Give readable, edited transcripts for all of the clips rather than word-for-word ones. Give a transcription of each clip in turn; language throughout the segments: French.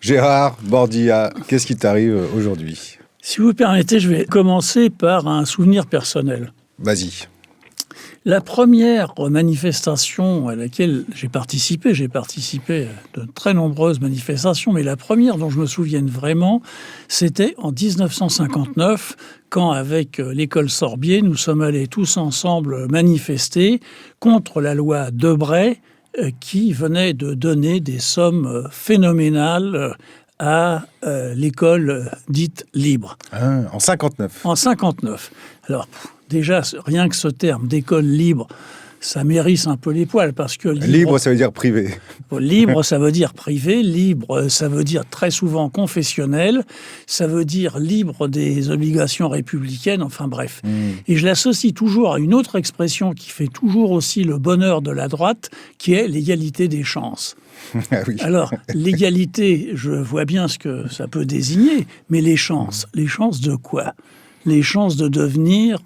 Gérard Bordia, qu'est-ce qui t'arrive aujourd'hui? Si vous permettez, je vais commencer par un souvenir personnel. Vas-y. La première manifestation à laquelle j'ai participé à de très nombreuses manifestations, mais la première dont je me souvienne vraiment, c'était en 1959, quand avec l'école Sorbier, nous sommes allés tous ensemble manifester contre la loi Debray, qui venait de donner des sommes phénoménales à l'école dite libre. En 59. En 59. Alors, déjà, rien que ce terme d'école libre, ça mérisse un peu les poils, parce que... Libre, ça veut dire privé. Libre, ça veut dire privé. Libre, ça veut dire très souvent confessionnel. Ça veut dire libre des obligations républicaines, enfin bref. Et je l'associe toujours à une autre expression qui fait toujours aussi le bonheur de la droite, qui est l'égalité des chances. Ah oui. Alors, l'égalité, je vois bien ce que ça peut désigner, mais les chances de quoi? Les chances de devenir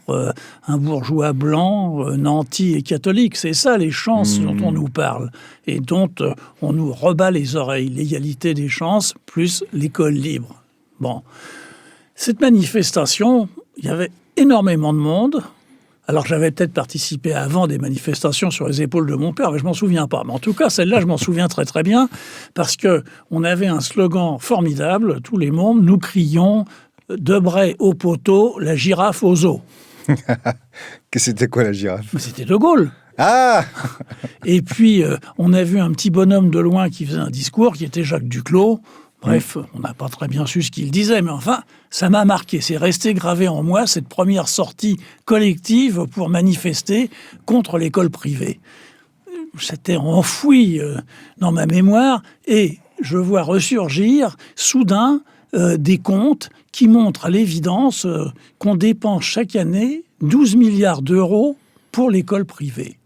un bourgeois blanc, nanti et catholique. C'est ça les chances dont on nous parle et dont on nous rebat les oreilles. L'égalité des chances plus l'école libre. Bon. Cette manifestation, il y avait énormément de monde. Alors, j'avais peut-être participé avant des manifestations sur les épaules de mon père, mais je m'en souviens pas. Mais en tout cas, celle-là, je m'en souviens très très bien, parce qu'on avait un slogan formidable, tous les membres, nous crions « Debray au poteau, la girafe aux os ». C'était quoi la girafe? C'était De Gaulle. Ah. Et puis, on a vu un petit bonhomme de loin qui faisait un discours, qui était Jacques Duclos. Bref, on n'a pas très bien su ce qu'il disait, mais enfin, ça m'a marqué. C'est resté gravé en moi, cette première sortie collective pour manifester contre l'école privée. C'était enfoui dans ma mémoire, et je vois ressurgir, soudain, des comptes qui montrent à l'évidence qu'on dépense chaque année 12 milliards d'euros pour l'école privée.